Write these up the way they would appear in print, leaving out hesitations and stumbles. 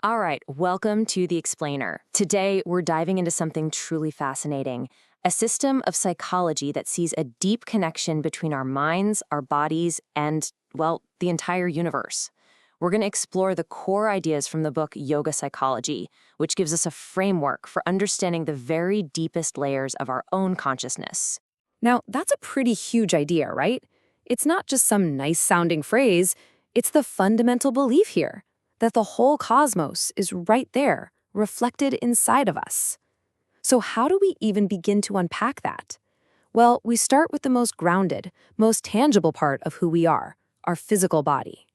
All right, welcome to The Explainer. Today, we're diving into something truly fascinating, a system of psychology that sees a deep connection between our minds, our bodies, and, well, the entire universe. We're going to explore the core ideas from the book Yoga Psychology, which gives us a framework for understanding the very deepest layers of our own consciousness. Now, that's a pretty huge idea, right? It's not just some nice-sounding phrase, it's the fundamental belief here that the whole cosmos is right there, reflected inside of us. So how do we even begin to unpack that? Well, we start with the most grounded, most tangible part of who we are, our physical body.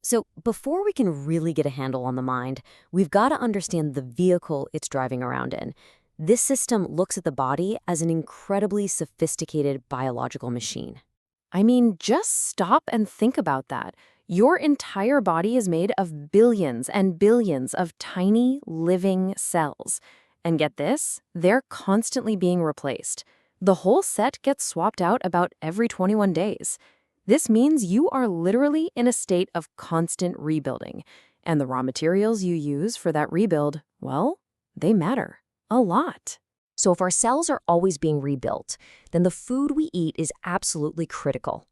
So, before we can really get a handle on the mind, we've got to understand the vehicle it's driving around in. This system looks at the body as an incredibly sophisticated biological machine. I mean, just stop and think about that. Your entire body is made of billions and billions of tiny, living cells. And get this, they're constantly being replaced. The whole set gets swapped out about every 21 days. This means you are literally in a state of constant rebuilding. And the raw materials you use for that rebuild, well, they matter a lot. So if our cells are always being rebuilt, then the food we eat is absolutely critical.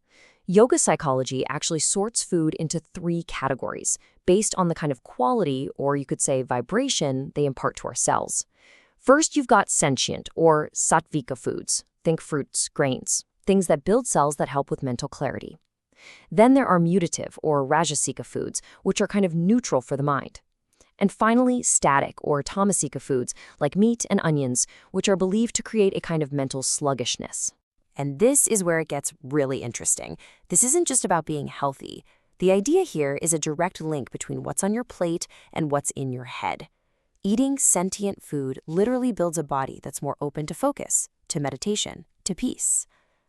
Yoga psychology actually sorts food into 3 categories based on the kind of quality, or you could say vibration, they impart to our cells. First, you've got sentient or sattvika foods. Think fruits, grains, things that build cells that help with mental clarity. Then there are mutative or rajasika foods, which are kind of neutral for the mind. And finally, static or tamasika foods like meat and onions, which are believed to create a kind of mental sluggishness. And this is where it gets really interesting. This isn't just about being healthy. The idea here is a direct link between what's on your plate and what's in your head. Eating sentient food literally builds a body that's more open to focus, to meditation, to peace.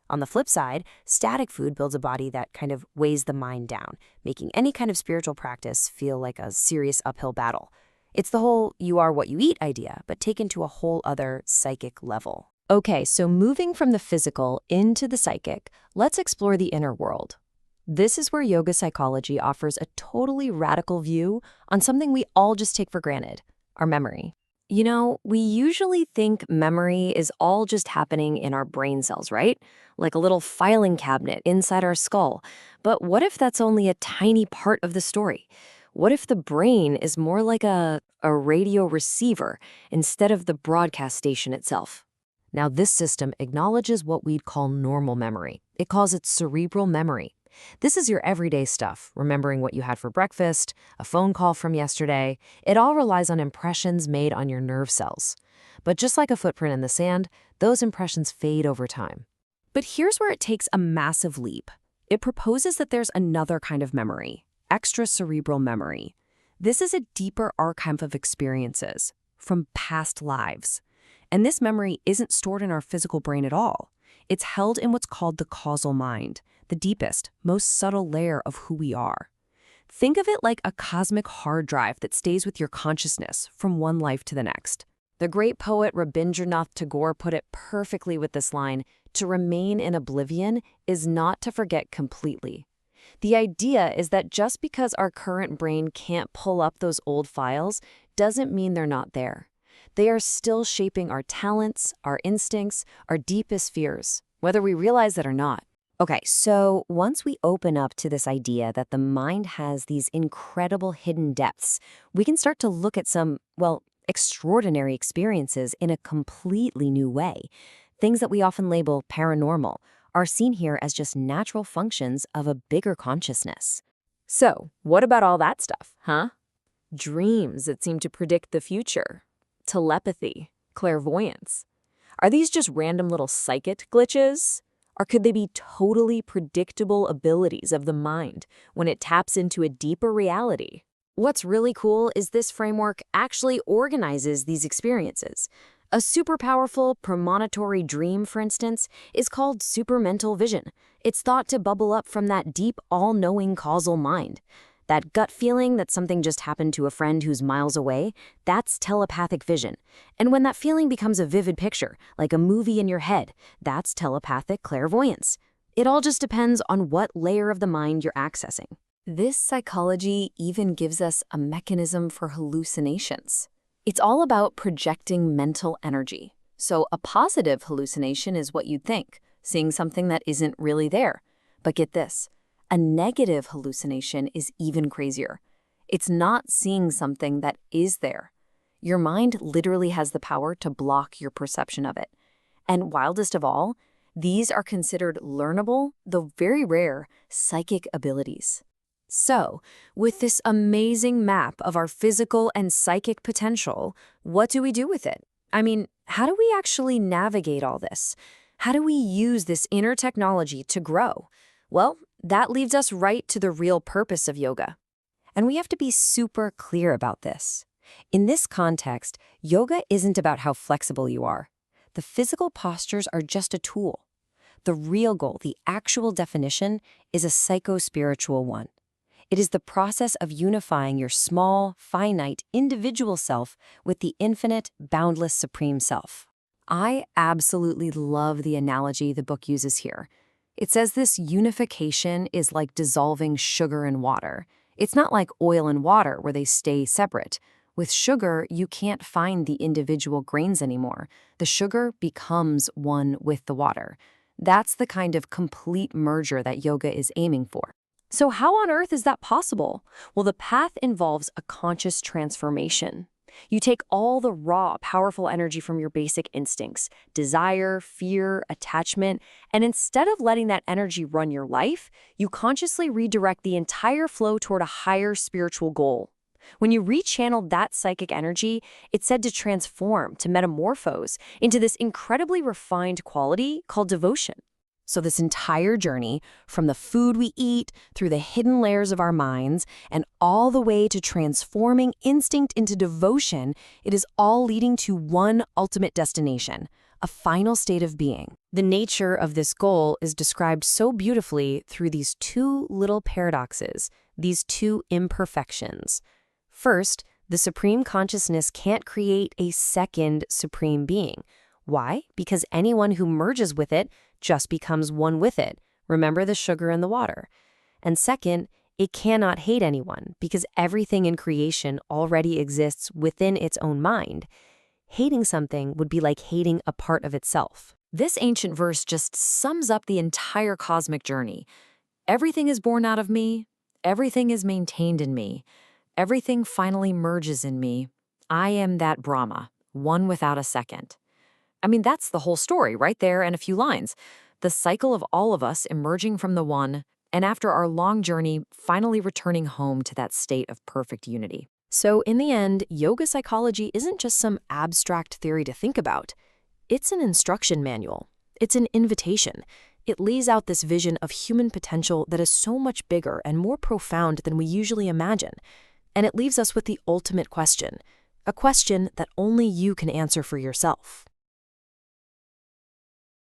On the flip side, static food builds a body that kind of weighs the mind down, making any kind of spiritual practice feel like a serious uphill battle. It's the whole you are what you eat idea, but taken to a whole other psychic level. Okay, so moving from the physical into the psychic, let's explore the inner world. This is where yoga psychology offers a totally radical view on something we all just take for granted, our memory. You know, we usually think memory is all just happening in our brain cells, right? Like a little filing cabinet inside our skull. But what if that's only a tiny part of the story? What if the brain is more like a radio receiver instead of the broadcast station itself? Now, this system acknowledges what we'd call normal memory. It calls it cerebral memory. This is your everyday stuff, remembering what you had for breakfast, a phone call from yesterday. It all relies on impressions made on your nerve cells. But just like a footprint in the sand, those impressions fade over time. But here's where it takes a massive leap. It proposes that there's another kind of memory, extracerebral memory. This is a deeper archive of experiences from past lives. And this memory isn't stored in our physical brain at all. It's held in what's called the causal mind, the deepest, most subtle layer of who we are. Think of it like a cosmic hard drive that stays with your consciousness from one life to the next. The great poet Rabindranath Tagore put it perfectly with this line, "To remain in oblivion is not to forget completely." The idea is that just because our current brain can't pull up those old files doesn't mean they're not there. They are still shaping our talents, our instincts, our deepest fears, whether we realize it or not. Okay, so once we open up to this idea that the mind has these incredible hidden depths, we can start to look at some, well, extraordinary experiences in a completely new way. Things that we often label paranormal are seen here as just natural functions of a bigger consciousness. So, what about all that stuff, huh? Dreams that seem to predict the future. Telepathy, clairvoyance. Are these just random little psychic glitches? Or could they be totally predictable abilities of the mind when it taps into a deeper reality? What's really cool is this framework actually organizes these experiences. A super powerful premonitory dream, for instance, is called supermental vision. It's thought to bubble up from that deep, all-knowing causal mind. That gut feeling that something just happened to a friend who's miles away, that's telepathic vision. And when that feeling becomes a vivid picture, like a movie in your head, that's telepathic clairvoyance. It all just depends on what layer of the mind you're accessing. This psychology even gives us a mechanism for hallucinations. It's all about projecting mental energy. So a positive hallucination is what you'd think, seeing something that isn't really there. But get this, a negative hallucination is even crazier. It's not seeing something that is there. Your mind literally has the power to block your perception of it. And wildest of all, these are considered learnable, though very rare, psychic abilities. So, with this amazing map of our physical and psychic potential, what do we do with it? I mean, how do we actually navigate all this? How do we use this inner technology to grow? Well, that leads us right to the real purpose of yoga. And we have to be super clear about this. In this context, yoga isn't about how flexible you are. The physical postures are just a tool. The real goal, the actual definition, is a psycho-spiritual one. It is the process of unifying your small, finite, individual self with the infinite, boundless supreme self. I absolutely love the analogy the book uses here. It says this unification is like dissolving sugar in water. It's not like oil and water where they stay separate. With sugar, you can't find the individual grains anymore. The sugar becomes one with the water. That's the kind of complete merger that yoga is aiming for. So how on earth is that possible? Well, the path involves a conscious transformation. You take all the raw, powerful energy from your basic instincts, desire, fear, attachment, and instead of letting that energy run your life, you consciously redirect the entire flow toward a higher spiritual goal. When you rechannel that psychic energy, it's said to transform, to metamorphose into this incredibly refined quality called devotion. So this entire journey, from the food we eat, through the hidden layers of our minds, and all the way to transforming instinct into devotion, it is all leading to one ultimate destination, a final state of being. The nature of this goal is described so beautifully through these two little paradoxes, these two imperfections. First, the supreme consciousness can't create a second supreme being. Why? Because anyone who merges with it just becomes one with it. Remember the sugar and the water. And second, it cannot hate anyone because everything in creation already exists within its own mind. Hating something would be like hating a part of itself. This ancient verse just sums up the entire cosmic journey. Everything is born out of me. Everything is maintained in me. Everything finally merges in me. I am that Brahma, one without a second. I mean, that's the whole story right there in a few lines. The cycle of all of us emerging from the one, and after our long journey, finally returning home to that state of perfect unity. So in the end, yoga psychology isn't just some abstract theory to think about. It's an instruction manual. It's an invitation. It lays out this vision of human potential that is so much bigger and more profound than we usually imagine. And it leaves us with the ultimate question, a question that only you can answer for yourself.